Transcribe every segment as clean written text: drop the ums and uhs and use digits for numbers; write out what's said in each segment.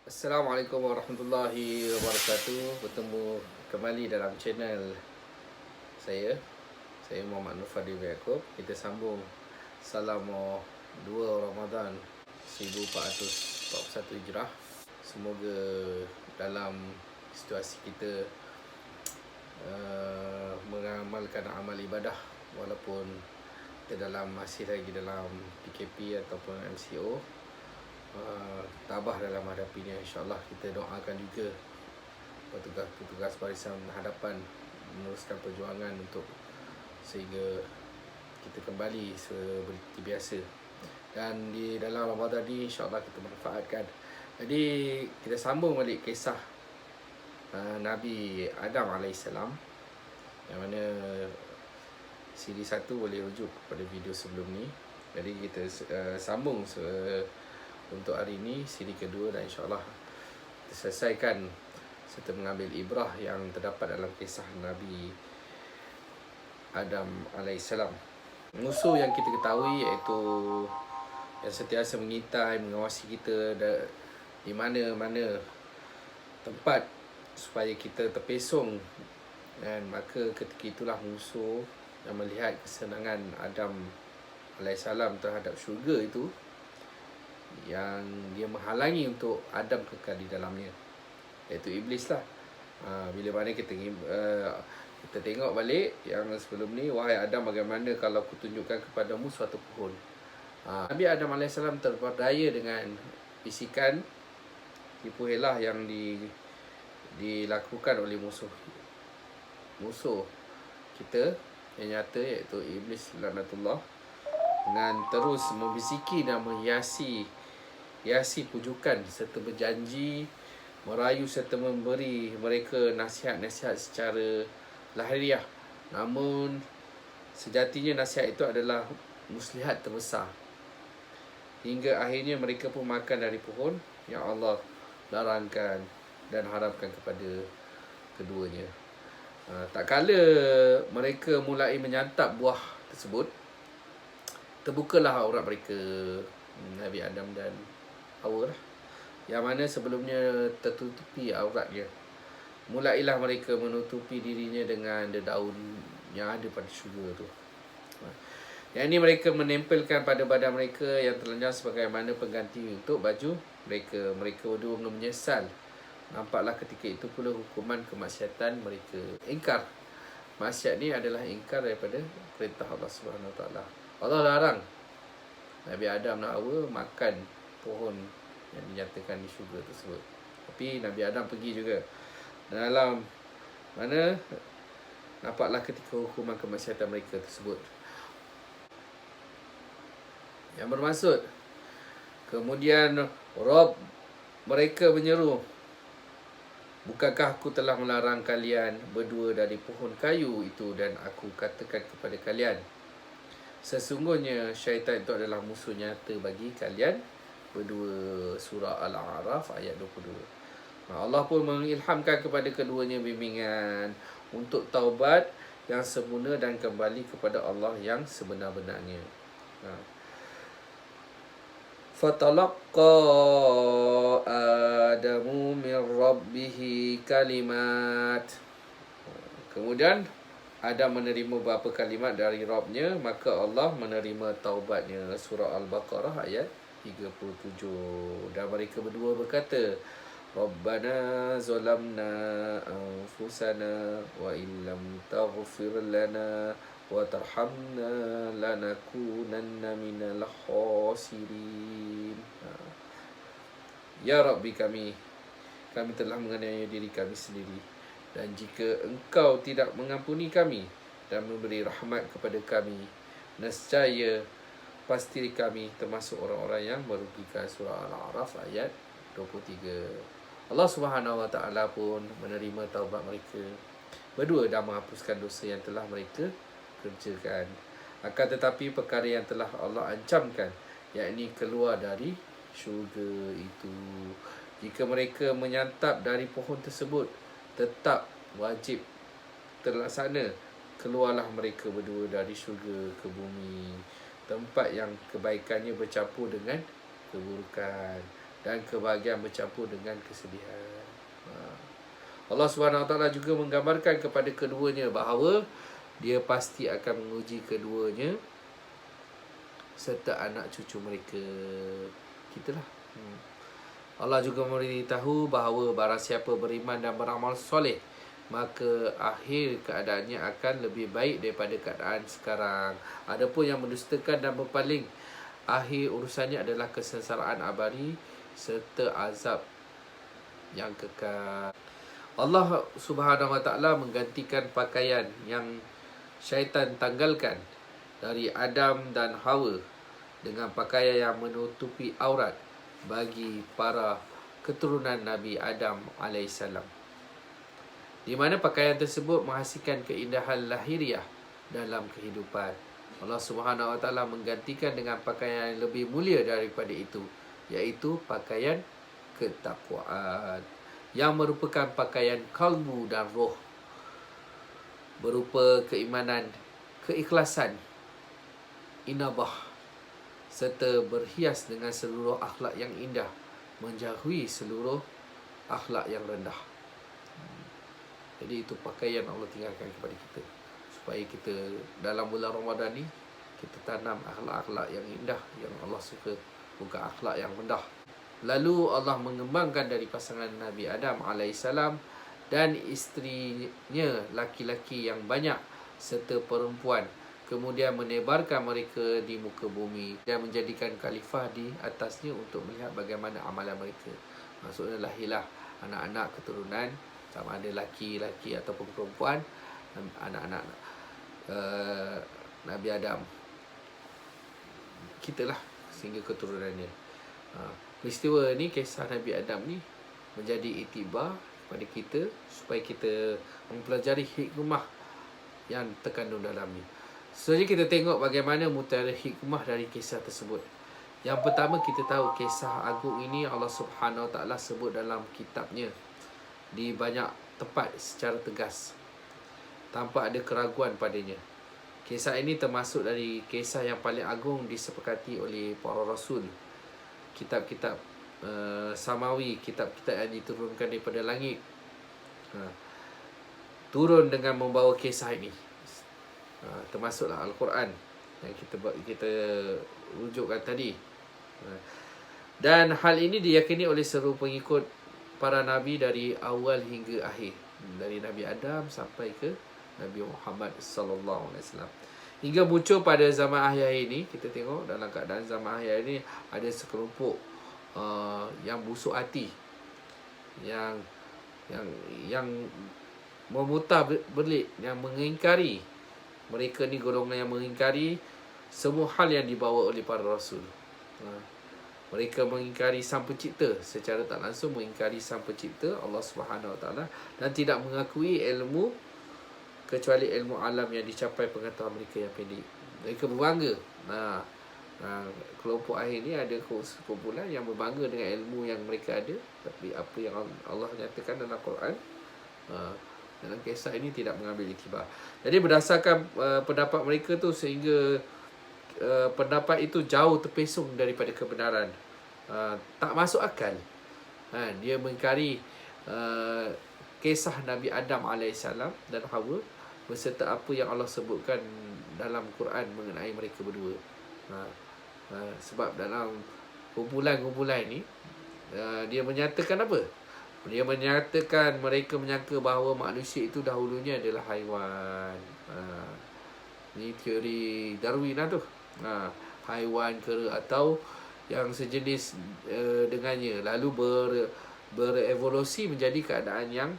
Assalamualaikum warahmatullahi wabarakatuh. Bertemu kembali dalam channel saya. Saya Muhammad Nur Fadil Yaakob. Kita sambung Salam 2 Ramadan 1441 Hijrah. Semoga dalam situasi kita mengamalkan amal ibadah walaupun kita masih lagi dalam PKP ataupun MCO, tabah dalam hadapinya. InsyaAllah kita doakan juga petugas-petugas barisan hadapan meneruskan perjuangan untuk sehingga kita kembali seperti biasa. Dan di dalam Ramadan ni insyaAllah kita manfaatkan. Jadi kita sambung balik kisah Nabi Adam AS, yang mana siri 1 boleh rujuk pada video sebelum ni. Jadi kita sambung untuk hari ini siri kedua, dan insyaAllah kita selesaikan serta mengambil ibrah yang terdapat dalam kisah Nabi Adam AS. Musuh yang kita ketahui iaitu yang sentiasa mengintai, mengawasi kita di mana-mana tempat supaya kita terpesong. Dan maka ketika itulah musuh yang melihat kesenangan Adam AS terhadap syurga itu, yang dia menghalangi untuk Adam kekal di dalamnya, iaitu iblis lah. Bila mana kita tengok balik yang sebelum ni, wahai Adam, bagaimana kalau aku tunjukkan kepadamu suatu pohon. Nabi Adam AS terperdaya dengan bisikan tipu helah yang dilakukan oleh musuh kita yang nyata, iaitu iblis laknatullah, dengan terus membisiki dan menghiasi pujukan serta berjanji merayu serta memberi mereka nasihat-nasihat secara lahiriah. Namun sejatinya nasihat itu adalah muslihat terbesar, hingga akhirnya mereka pun makan dari pohon yang Allah larangkan dan haramkan kepada keduanya. Tak kala mereka mulai menyantap buah tersebut, terbukalah aurat mereka, Nabi Adam dan Hawa lah, yang mana sebelumnya tertutupi auratnya. Mulailah mereka menutupi dirinya dengan daun yang ada pada syurga tu. Yang ini mereka menempelkan pada badan mereka yang telanjang sebagaimana pengganti untuk baju mereka. Mereka berdua menyesal. Nampaklah ketika itu pula hukuman kemaksiatan mereka. Ingkar. Maksiat ni adalah ingkar daripada perintah Allah Subhanahu Wa Taala. Allah larang Nabi Adam dan Hawa makan pohon yang dinyatakan di syurga tersebut. Tapi Nabi Adam pergi juga. Dalam mana nampaklah ketika hukuman kemaksiatan mereka tersebut, yang bermaksud kemudian Rabb mereka menyeru, bukankah aku telah melarang kalian berdua dari pohon kayu itu, dan aku katakan kepada kalian, sesungguhnya syaitan itu adalah musuh nyata bagi kalian berdua. Surah Al-A'raf ayat 22. Allah pun mengilhamkan kepada keduanya bimbingan untuk taubat yang sempurna dan kembali kepada Allah yang sebenar-benarnya. Fatalaqqa Adamu min rabbihi kalimat. Kemudian Adam menerima beberapa kalimat dari Rabbnya, maka Allah menerima taubatnya. Surah Al-Baqarah ayat 37. Dan mereka berdua berkata, Rabbana zalamna anfusana wa illam taghfir lana wa tarhamna lanakunanna minal khasirin. Ya Rabbi, kami telah menganiaya diri kami sendiri, dan jika Engkau tidak mengampuni kami dan memberi rahmat kepada kami, nescaya pasti kami termasuk orang-orang yang merugikan. Surah Al-A'raf ayat 23. Allah Subhanahu Wa Taala pun menerima taubat mereka berdua dan menghapuskan dosa yang telah mereka kerjakan. Akan tetapi perkara yang telah Allah ancamkan, yakni keluar dari syurga itu, jika mereka menyantap dari pohon tersebut, tetap wajib terlaksana. Keluarlah mereka berdua dari syurga ke bumi, tempat yang kebaikannya bercampur dengan keburukan, dan kebahagiaan bercampur dengan kesedihan. Allah SWT juga menggambarkan kepada keduanya bahawa dia pasti akan menguji keduanya serta anak cucu mereka. Kitalah. Allah juga memberitahu bahawa barang siapa beriman dan beramal soleh, maka akhir keadaannya akan lebih baik daripada keadaan sekarang. Adapun yang mendustakan dan berpaling, akhir urusannya adalah kesengsaraan abadi serta azab yang kekal. Allah Subhanahu Wa Taala menggantikan pakaian yang syaitan tanggalkan dari Adam dan Hawa dengan pakaian yang menutupi aurat bagi para keturunan Nabi Adam alaihissalam, di mana pakaian tersebut menghasilkan keindahan lahiriah dalam kehidupan. Allah Subhanahu Wa Taala menggantikan dengan pakaian yang lebih mulia daripada itu, iaitu pakaian ketakwaan, yang merupakan pakaian kalbu dan roh, berupa keimanan, keikhlasan, inabah, serta berhias dengan seluruh akhlak yang indah, menjauhi seluruh akhlak yang rendah. Jadi itu pakaian Allah tinggalkan kepada kita, supaya kita dalam bulan Ramadan ni kita tanam akhlak-akhlak yang indah yang Allah suka, bukan akhlak yang rendah. Lalu Allah mengembangkan dari pasangan Nabi Adam alaihissalam dan isterinya laki-laki yang banyak serta perempuan, kemudian menebarkan mereka di muka bumi dan menjadikan khalifah di atasnya untuk melihat bagaimana amalan mereka. Maksudnya lahirlah anak-anak keturunan, sama ada laki-laki ataupun perempuan, anak-anak Nabi Adam, kitalah sehingga keturunannya. Peristiwa ni, kisah Nabi Adam ni menjadi iktibar kepada kita supaya kita mempelajari hikmah yang terkandung dalamnya. Selanjutnya kita tengok bagaimana mutiara hikmah dari kisah tersebut. Yang pertama, kita tahu kisah agung ini Allah Subhanahu Wa Taala sebut dalam kitabnya di banyak tempat secara tegas, tanpa ada keraguan padanya. Kisah ini termasuk dari kisah yang paling agung disepakati oleh para rasul. Kitab-kitab samawi, kitab-kitab yang diturunkan daripada langit, turun dengan membawa kisah ini. Termasuklah Al-Quran yang kita rujukkan tadi. Dan hal ini diyakini oleh seluruh pengikut para nabi dari awal hingga akhir, dari Nabi Adam sampai ke Nabi Muhammad sallallahu alaihi wasallam. Hingga muncul pada zaman akhir ini, kita tengok dalam keadaan zaman akhir ini ada sekelompok yang busuk hati, yang memutar belik, yang mengingkari. Mereka ni golongan yang mengingkari semua hal yang dibawa oleh para rasul. Mereka mengingkari Sang Pencipta, secara tak langsung mengingkari Sang Pencipta Allah Subhanahu Wa Taala, dan tidak mengakui ilmu kecuali ilmu alam yang dicapai pengetahuan mereka yang pendek. Mereka berbangga. Kelompok akhir ni ada kumpulan yang berbangga dengan ilmu yang mereka ada, tapi apa yang Allah nyatakan dalam Quran, dalam kisah ini tidak mengambil iktibar. Jadi berdasarkan pendapat mereka tu, sehingga pendapat itu jauh terpesong daripada kebenaran, tak masuk akal. Dia mengingkari kisah Nabi Adam alaihissalam dan Hawa beserta apa yang Allah sebutkan dalam Quran mengenai mereka berdua. Sebab dalam kumpulan-kumpulan ni, dia menyatakan apa? Dia menyatakan mereka menyangka bahawa manusia itu dahulunya adalah haiwan. Ini teori Darwin lah tu. Haiwan ke atau yang sejenis dengannya, lalu berevolusi menjadi keadaan yang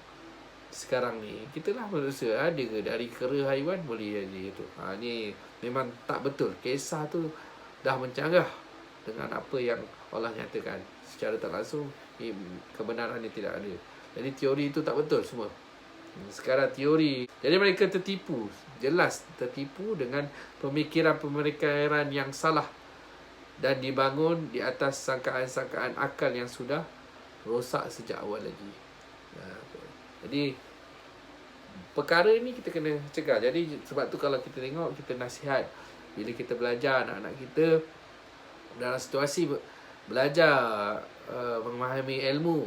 sekarang ni. Kita lah manusia, ada ke dari kera haiwan boleh jadi itu. Ni memang tak betul. Kisah tu dah mencanggah dengan apa yang Allah nyatakan. Secara tak langsung kebenaran ni tidak ada. Jadi teori itu tak betul semua. Sekarang teori, jadi mereka tertipu, jelas tertipu dengan pemikiran-pemikiran yang salah dan dibangun di atas sangkaan-sangkaan akal yang sudah rosak sejak awal lagi. Jadi perkara ini kita kena cegah. Jadi sebab tu kalau kita tengok, kita nasihat bila kita belajar anak-anak kita dalam situasi belajar memahami ilmu.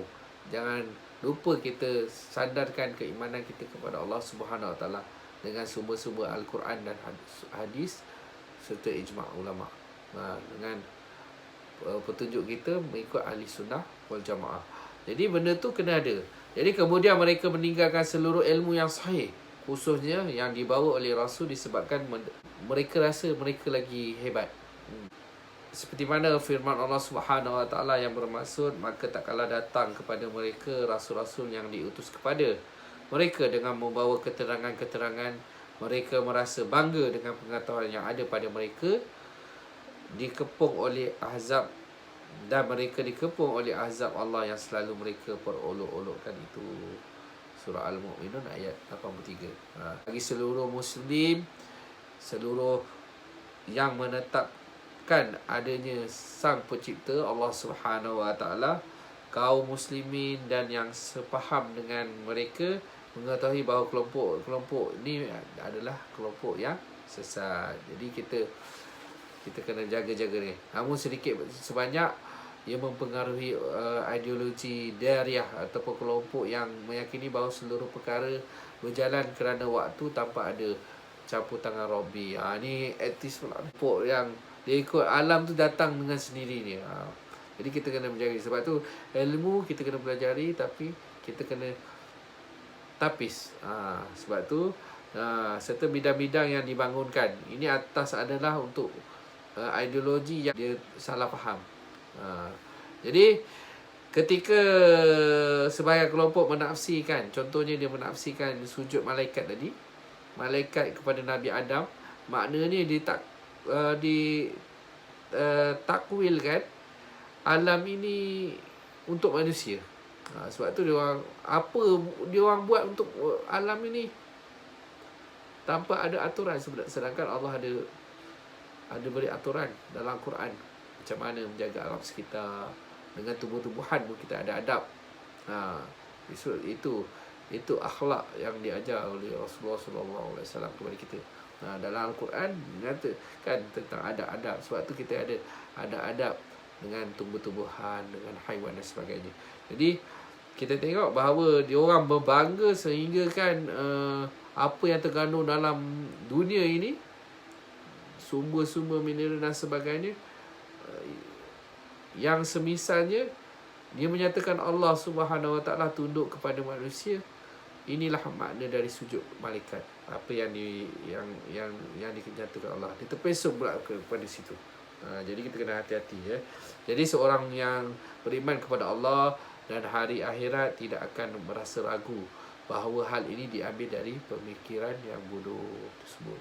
Jangan lupa kita sandarkan keimanan kita kepada Allah Subhanahu Wa Taala dengan sumber-sumber Al-Quran dan hadis serta ijma' ulama. Dengan petunjuk kita mengikut ahli sunnah wal jamaah. Jadi benda tu kena ada. Jadi kemudian mereka meninggalkan seluruh ilmu yang sahih, khususnya yang dibawa oleh Rasul, disebabkan mereka rasa mereka lagi hebat. Seperti mana firman Allah Subhanahu Wa Taala yang bermaksud, maka tak kala datang kepada mereka rasul-rasul yang diutus kepada mereka dengan membawa keterangan-keterangan, mereka merasa bangga dengan pengetahuan yang ada pada mereka, dikepung oleh azab, dan mereka dikepung oleh azab Allah yang selalu mereka perolok-olokkan. Itu surah Al-Mu'minun ayat 83. Bagi seluruh muslim, seluruh yang menetapkan adanya sang pencipta Allah Subhanahu Wa Taala, kaum muslimin dan yang sepaham dengan mereka mengetahui bahawa kelompok ni adalah kelompok yang sesat. Jadi kita kena jaga-jaga ni. Namun sedikit sebanyak ia mempengaruhi ideologi daerah ataupun kelompok yang meyakini bahawa seluruh perkara berjalan kerana waktu tanpa ada campur tangan Rabbi. Ni etis pula. Kelompok yang dia ikut alam tu datang dengan sendirinya. Jadi kita kena menjaga. Sebab tu ilmu kita kena pelajari, tapi kita kena tapis. Sebab tu serta bidang-bidang yang dibangunkan ini atas adalah untuk ideologi yang dia salah faham. Jadi ketika sebahagian kelompok menafsirkan, contohnya dia menafsirkan sujud malaikat tadi, malaikat kepada Nabi Adam, maknanya dia takwilkan alam ini untuk manusia. Sebab tu dia orang, apa dia orang buat untuk alam ini tanpa ada aturan, sedangkan Allah ada beri aturan dalam Quran macam mana menjaga alam sekitar. Dengan tumbuh-tumbuhan pun kita ada adab. Itu akhlak yang diajar oleh Rasulullah SAW kepada kita. Dalam Al-Quran nyatakan tentang adab-adab. Sebab tu kita ada adab dengan tumbuh-tumbuhan, dengan haiwan dan sebagainya. Jadi kita tengok bahawa diorang berbangga sehingga kan apa yang terkandung dalam dunia ini, sumber-sumber mineral dan sebagainya, yang semisalnya dia menyatakan Allah Subhanahu Wa Taala tunduk kepada manusia. Inilah makna dari sujud malaikat. Apa yang dinyatakan Allah, dia terpesong pula kepada situ. Jadi kita kena hati-hati ya. Jadi seorang yang beriman kepada Allah dan hari akhirat tidak akan merasa ragu bahawa hal ini diambil dari pemikiran yang bodoh tersebut.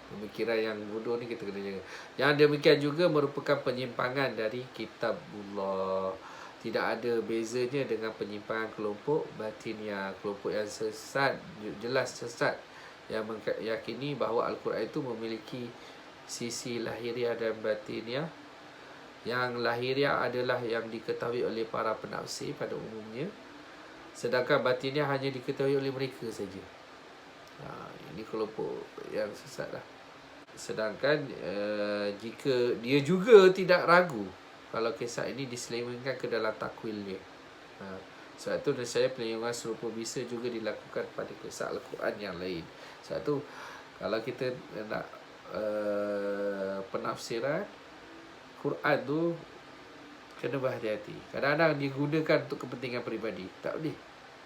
Pemikiran yang bodoh ni kita kena jaga. Yang demikian juga merupakan penyimpangan dari kitabullah. Tidak ada bezanya dengan penyimpangan kelompok batiniyah, kelompok yang sesat, jelas sesat, yang meyakini bahawa Al-Quran itu memiliki sisi lahiriah dan batiniyah. Yang lahiriah adalah yang diketahui oleh para penafsir pada umumnya, sedangkan batiniyah hanya diketahui oleh mereka saja. Ini kelompok yang sesat lah. Sedangkan jika dia juga tidak ragu kalau kisah ini diselewenkan ke dalam takwilnya. Sebab tu saya penyelenggaraan serupa bisa juga dilakukan pada kisah Al-Quran yang lain. Sebab tu kalau kita nak penafsiran Quran tu kena berhati-hati. Kadang-kadang digunakan untuk kepentingan peribadi. Tak boleh.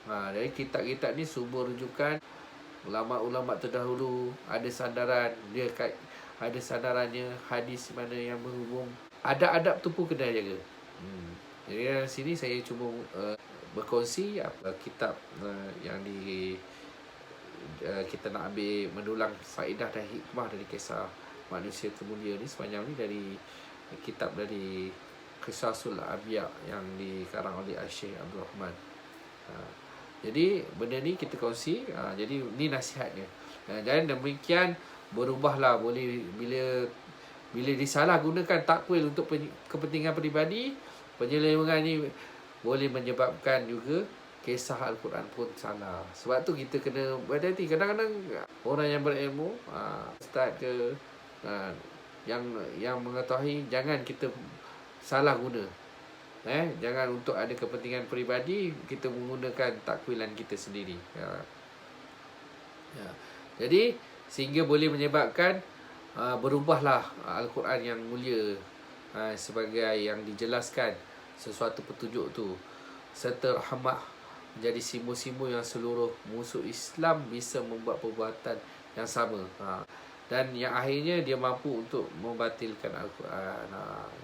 Dari kitab-kitab ni sumber rujukan ulama-ulama terdahulu, ada sandaran dia, ada sandarannya, hadis mana yang berhubung. Adab-adab tu pun kena jaga. Jadi dari sini saya cuma berkongsi kitab yang kita nak ambil mendulang faedah dan hikmah dari kisah manusia termulia ni sepanjang ni, dari kitab dari Qisasul Anbiya yang dikarang oleh Syekh Abdul Rahman. Jadi benda ni kita kongsi. Jadi ni nasihatnya. Dan demikian berubahlah. Boleh bila disalahgunakan takwil untuk kepentingan peribadi, penyelewengan ni boleh menyebabkan juga kisah Al-Quran pun salah. Sebab tu kita kena berhati-hati. Kadang-kadang orang yang berilmu, ustaz ke yang mengetahui, jangan kita salah guna. Jangan untuk ada kepentingan peribadi kita menggunakan takwilan kita sendiri. Jadi sehingga boleh menyebabkan berubahlah Al-Quran yang mulia sebagai yang dijelaskan sesuatu petunjuk tu, serta rahmah menjadi simbol-simbol yang seluruh musuh Islam bisa membuat perbuatan yang sama. Dan yang akhirnya dia mampu untuk membatalkan Al-Quran.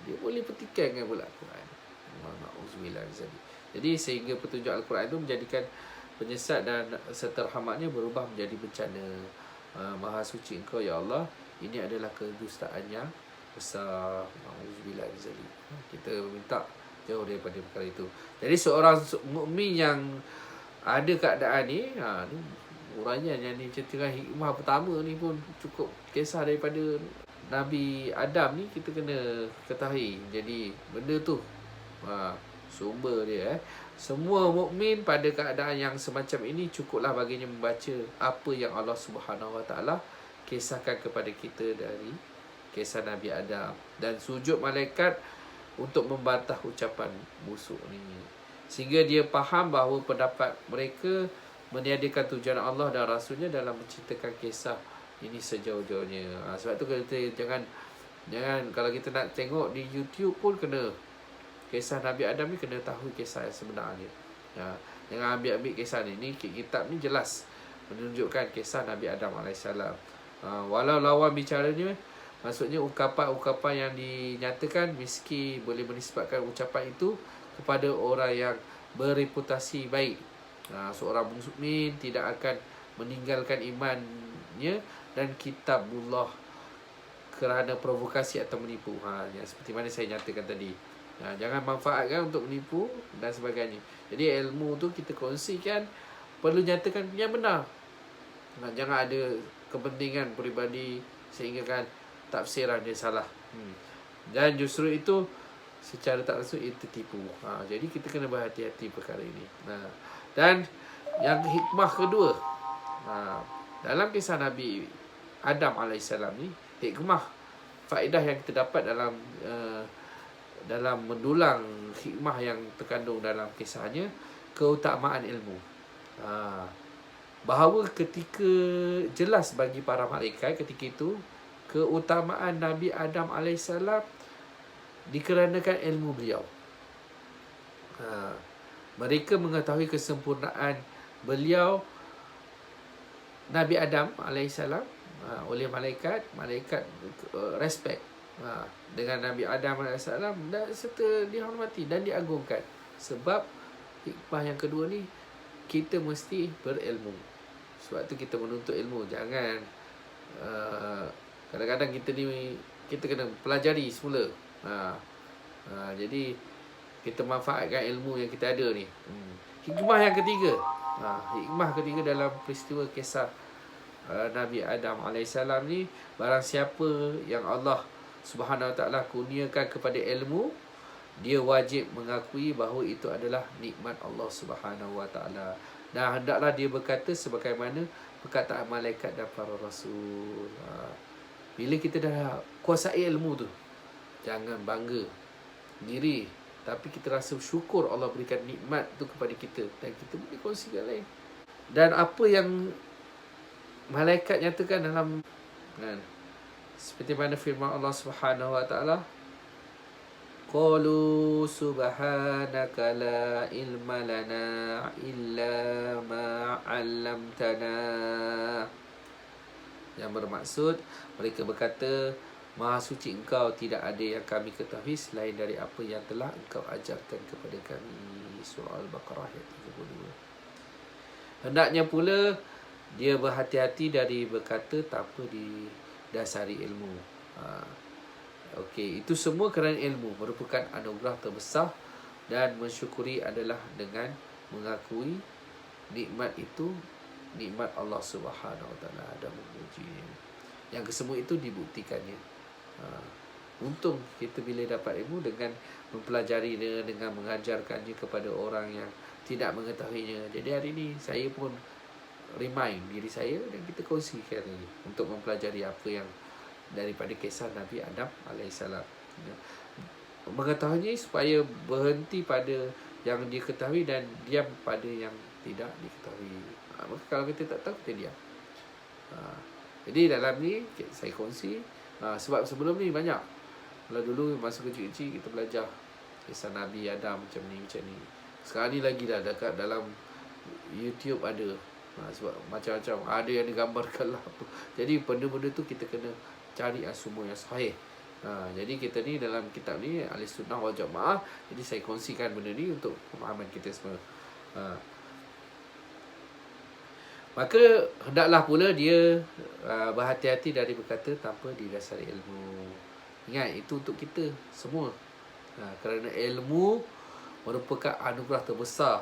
Dia boleh petikankan pula Al-Quran. Jadi sehingga petunjuk Al-Quran itu menjadikan penyesat dan serta rahmatnya berubah menjadi bencana. Maha suci Engkau ya Allah, ini adalah kedustaan yang besar. Auzubillah min zalik. Kita minta jauh daripada perkara itu. Jadi seorang mukmin yang ada keadaan ni, ni uraian yang ni ceritakan hikmah pertama ni pun cukup kisah daripada Nabi Adam ni kita kena ketahui. Jadi benda tu sumber dia semua mukmin pada keadaan yang semacam ini cukuplah baginya membaca apa yang Allah Subhanahu Wa Taala kisahkan kepada kita dari kisah Nabi Adam, dan sujud malaikat untuk membantah ucapan musuh ni, sehingga dia faham bahawa pendapat mereka meniadakan tujuan Allah dan Rasulnya dalam menceritakan kisah ini sejauh-jauhnya. Sebab tu kita jangan kalau kita nak tengok di YouTube pun kena kisah Nabi Adam ni, kena tahu kisah yang sebenarnya. Jangan ambil kisah ni. Ni kitab ni jelas menunjukkan kisah Nabi Adam AS. Walau lawan bicaranya, maksudnya ucapan-ucapan yang dinyatakan meski boleh menisbatkan ucapan itu kepada orang yang bereputasi baik. Seorang mukmin tidak akan meninggalkan imannya dan kitabullah kerana provokasi atau menipu. Seperti mana saya nyatakan tadi. Jangan manfaatkan untuk menipu dan sebagainya. Jadi ilmu tu kita kongsikan, perlu nyatakan yang benar. Jangan ada kepentingan peribadi sehingga kan tafsiran dia salah. Dan justru itu secara tak langsung itu tipu. Jadi kita kena berhati-hati perkara ini. Dan yang hikmah kedua, dalam kisah Nabi Adam AS ni, hikmah faedah yang kita dapat dalam mendulang hikmah yang terkandung dalam kisahnya, keutamaan ilmu. Bahawa ketika jelas bagi para malaikat ketika itu keutamaan Nabi Adam AS dikarenakan ilmu beliau. Mereka mengetahui kesempurnaan beliau Nabi Adam AS oleh malaikat respect dengan Nabi Adam AS dan serta dihormati dan diagungkan. Sebab hikmah yang kedua ni, kita mesti berilmu. Sebab tu kita menuntut ilmu. Jangan kadang-kadang kita kena pelajari semula. Jadi kita manfaatkan ilmu yang kita ada ni. Hikmah yang ketiga, hikmah ketiga dalam peristiwa kisah Nabi Adam AS ni, barang siapa yang Allah Subhanahu Wa Taala kurniakan kepada ilmu, dia wajib mengakui bahawa itu adalah nikmat Allah Subhanahu Wa Taala. Dan hendaklah dia berkata sebagaimana perkataan malaikat dan para rasul. Bila kita dah kuasai ilmu tu, jangan bangga diri, tapi kita rasa syukur Allah berikan nikmat tu kepada kita dan kita boleh kongsikan lain. Dan apa yang malaikat nyatakan dalam seperti mana firman Allah Subhanahu Wa Taala, qalu subhanaka la ilma lana illa ma 'allamtana. Yang bermaksud mereka berkata, Maha suci Engkau, tidak ada yang kami ketahui selain dari apa yang telah Engkau ajarkan kepada kami. Surah Al-Baqarah ayat 32. Hendaknya pula dia berhati-hati dari berkata tanpa didasari ilmu. Okey, itu semua kerana ilmu merupakan anugerah terbesar, dan mensyukuri adalah dengan mengakui nikmat itu nikmat Allah Subhanahu Wa Taala dan memujinya. Yang kesemua itu dibuktikannya. Untung kita bila dapat ilmu dengan mempelajarinya, dengan mengajarkannya kepada orang yang tidak mengetahuinya. Jadi hari ini saya pun remind diri saya dan kita kongsikan ini untuk mempelajari apa yang daripada kisah Nabi Adam AS. mengetahuinya supaya berhenti pada yang diketahui dan diam pada yang tidak diketahui. Maka kalau kita tak tahu, kita diam. Jadi dalam ni saya kongsi, sebab sebelum ni banyak. Kalau dulu masa kecil-kecil kita belajar kisah Nabi Adam macam ni. Sekarang ni lagi dah dekat dalam YouTube ada. Sebab macam-macam, ada yang digambarkan lah apa. Jadi benda-benda tu kita kena cari semua yang sahih. Jadi kita ni dalam kitab ni Ahli Sunnah wal Jamaah. Jadi saya kongsikan benda ni untuk pemahaman kita semua. Maka hendaklah pula dia berhati-hati dari berkata tanpa didasari ilmu. Ingat, itu untuk kita semua. Kerana ilmu merupakan anugerah terbesar,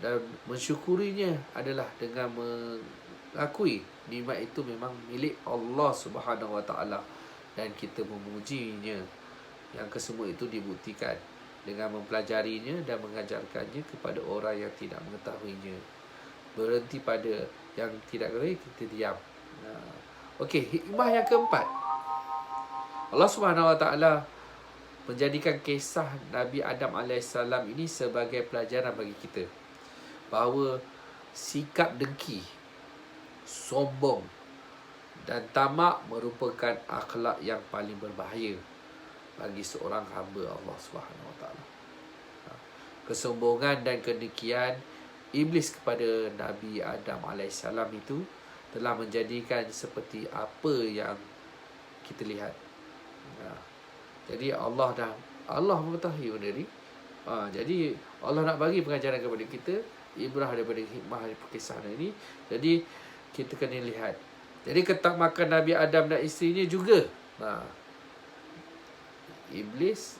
dan mensyukurinya adalah dengan mengakui nikmat itu memang milik Allah Subhanahu Wa Taala, dan kita memujinya. Yang kesemua itu dibuktikan dengan mempelajarinya dan mengajarkannya kepada orang yang tidak mengetahuinya. Berhenti pada yang tidak ketahui, kita diam. Okey, hikmah yang keempat, Allah Subhanahu Wa Taala menjadikan kisah Nabi Adam AS ini sebagai pelajaran bagi kita, bahawa sikap dengki, sombong dan tamak merupakan akhlak yang paling berbahaya bagi seorang hamba Allah Subhanahu Wa Taala. Kesombongan dan kedengkian iblis kepada Nabi Adam AS itu telah menjadikan seperti apa yang kita lihat. Jadi Allah mengetahui benda ni. Jadi Allah nak bagi pengajaran kepada kita, ibrah daripada hikmah kisah ini. Jadi kita kena lihat. Jadi ketamakan Nabi Adam dan isterinya juga. Iblis,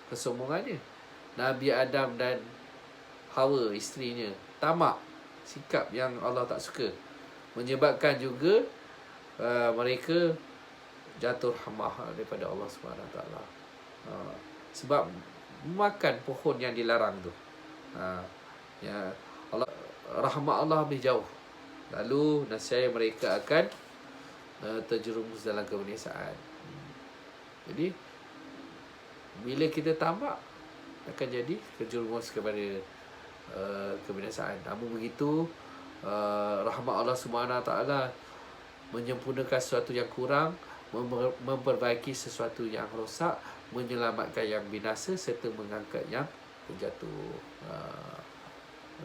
kesombongannya. Nabi Adam dan Hawa, isterinya, tamak, sikap yang Allah tak suka, menyebabkan juga mereka jatuh rahmah daripada Allah SWT. Sebab makan pohon yang dilarang tu. Allah, rahmat Allah lebih jauh. Lalu nasib mereka akan terjerumus dalam kebinasaan. Jadi bila kita tamak, akan jadi terjerumus kepada kebinasaan. Namun begitu, rahmat Allah SWT menyempurnakan sesuatu yang kurang, memperbaiki sesuatu yang rosak, menyelamatkan yang binasa, serta mengangkat yang terjatuh.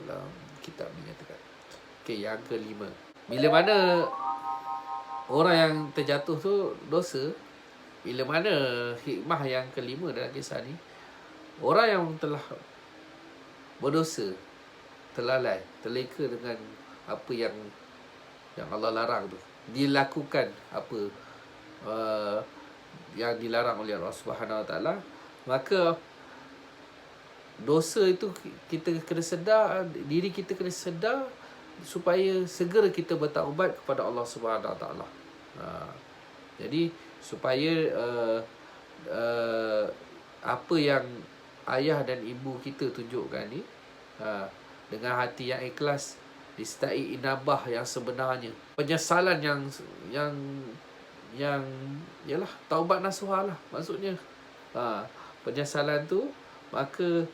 Dalam kitab dinyatakan. Okey, yang kelima, bila mana orang yang terjatuh tu dosa, bila mana hikmah yang kelima dalam kisah ni, orang yang telah berdosa, terlalai, terleka dengan apa yang Allah larang tu, dilakukan apa yang dilarang oleh Allah Subhanahu Wa Taala, maka dosa itu kita kena sedar, diri kita kena sedar supaya segera kita bertaubat kepada Allah Subhanahu Wa Taala. Jadi supaya apa yang ayah dan ibu kita tunjukkan ni, dengan hati yang ikhlas, disertai inabah yang sebenarnya, penyesalan yang ialah taubat nasuha lah maksudnya. Penyesalan tu, maka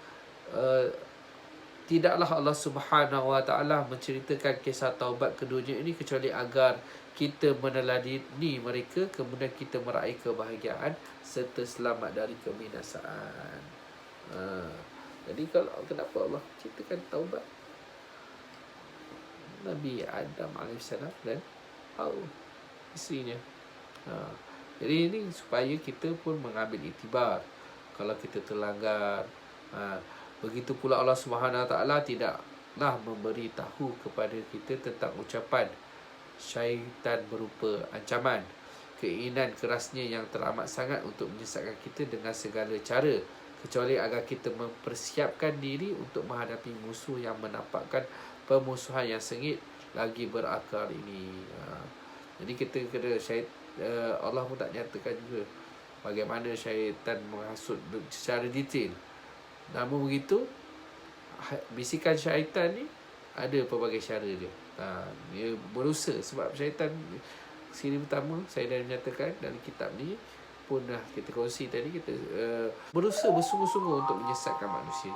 tidaklah Allah Subhanahu Wa Taala menceritakan kisah taubat keduanya ini kecuali agar kita meneladani mereka, kemudian kita meraih kebahagiaan serta selamat dari kebinasaan. Jadi kenapa Allah ceritakan taubat Nabi Adam AS dan Hawa, isterinya? Jadi ini supaya kita pun mengambil iktibar kalau kita terlanggar. Begitu pula Allah Subhanahu Wa Taala tidaklah memberi tahu kepada kita tentang ucapan syaitan berupa ancaman, keinginan kerasnya yang teramat sangat untuk menyesatkan kita dengan segala cara, kecuali agar kita mempersiapkan diri untuk menghadapi musuh yang menampakkan permusuhan yang sengit lagi berakar ini. Jadi kita kena Allah pun tak nyatakan juga bagaimana syaitan menghasut secara detail. Namun begitu, bisikan syaitan ni ada pelbagai cara dia. Dia berusaha, sebab syaitan siri pertama saya dah menyatakan dalam kitab ni pun dah kita kongsi tadi, kita berusaha bersungguh-sungguh untuk menyesatkan manusia.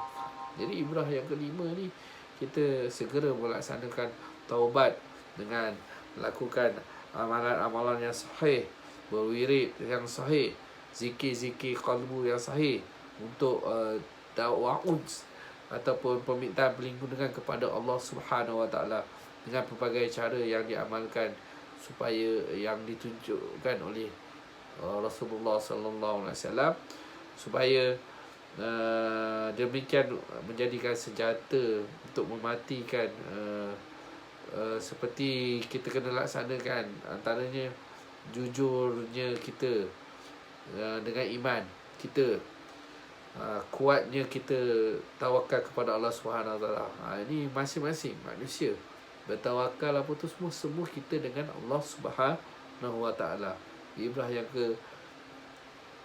Jadi ibrah yang kelima ni, kita segera melaksanakan taubat dengan melakukan amalan-amalan yang sahih, berwirid yang sahih, zikir-zikir qalbu yang sahih, untuk ta'awun ataupun permintaan perlindungan kepada Allah Subhanahu Wa Taala dengan pelbagai cara yang diamalkan supaya yang ditunjukkan oleh Rasulullah sallallahu alaihi wasallam, supaya demikian menjadikan senjata untuk mematikan seperti kita kena laksanakan antaranya jujurnya kita dengan iman kita, kuatnya kita tawakal kepada Allah Subhanahu Wa Taala. Ini masing-masing manusia bertawakal apa tu semua kita dengan Allah Subhanahu Wa Taala. Ibrah yang ke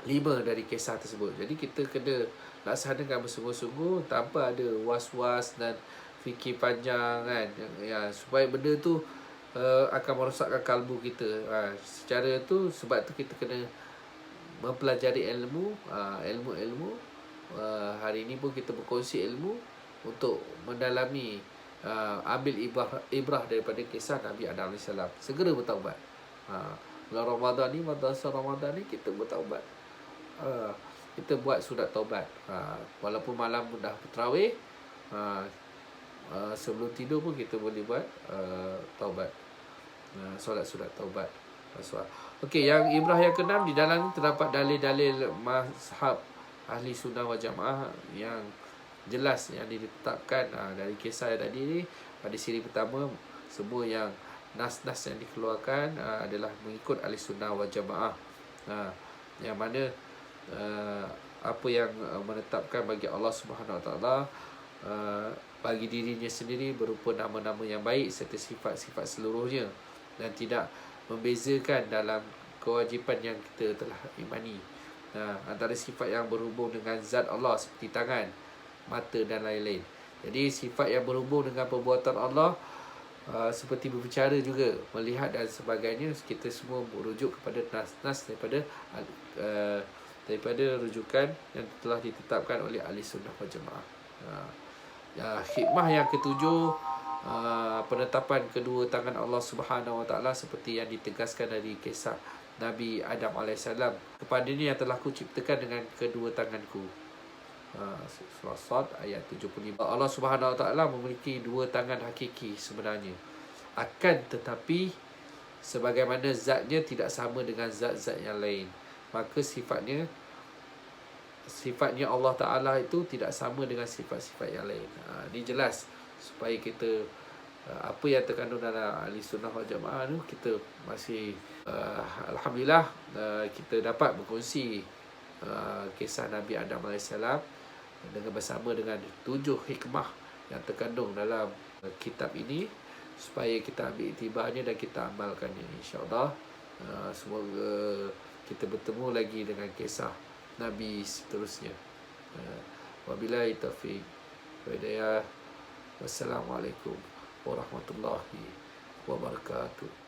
5 dari kisah tersebut. Jadi kita kena laksanakan bersungguh-sungguh tanpa ada was-was dan fikir panjang kan, ya, supaya benda tu akan merosakkan kalbu kita. Secara tu, sebab tu kita kena mempelajari ilmu. Hari ini pun kita berkongsi ilmu untuk mendalami, ambil ibrah daripada kisah Nabi Adam AS. Segera bertaubat. Bulan Ramadan ni, masa Ramadan ni kita bertaubat. Kita buat surat taubat. Walaupun malam pun dah berterawih, sebelum tidur pun kita boleh buat taubat, solat surat taubat. Okey, yang ibrah yang ke-6, di dalam ni terdapat dalil-dalil mazhab ahli sunnah wal jamaah yang jelas, yang ditetapkan dari kisah yang tadi ni. Pada siri pertama, semua yang nas-nas yang dikeluarkan adalah mengikut ahli sunnah wal jamaah, yang mana apa yang menetapkan bagi Allah Subhanahu Wa Taala bagi dirinya sendiri berupa nama-nama yang baik serta sifat-sifat seluruhnya, dan tidak membezakan dalam kewajipan yang kita telah imani. Antara sifat yang berhubung dengan zat Allah seperti tangan, mata dan lain-lain. Jadi sifat yang berhubung dengan perbuatan Allah, seperti berbicara juga, melihat dan sebagainya, kita semua merujuk kepada nas-nas daripada rujukan yang telah ditetapkan oleh ahli sunnah wal jamaah. Hikmah yang ketujuh, penetapan kedua tangan Allah Subhanahu Wa Taala seperti yang ditegaskan dari kisah Nabi Adam AS. Kepadanya yang telah kuciptakan dengan kedua tanganku. Surah Sad ayat 75. Allah Subhanahu Wa Taala memiliki dua tangan hakiki sebenarnya. Akan tetapi sebagaimana zatnya tidak sama dengan zat-zat yang lain, maka sifatnya Allah Ta'ala itu tidak sama dengan sifat-sifat yang lain. Ini jelas supaya kita, apa yang terkandung dalam ahli sunnah wal jamaah tu, kita masih alhamdulillah kita dapat berkongsi kisah Nabi Adam AS dengan bersama dengan 7 hikmah yang terkandung dalam kitab ini, supaya kita ambil iktibarnya dan kita amalkannya, insya-Allah. Semoga kita bertemu lagi dengan kisah Nabi seterusnya. Wabillahi taufiq wa hidayah. Wassalamualaikum warahmatullahi wabarakatuh.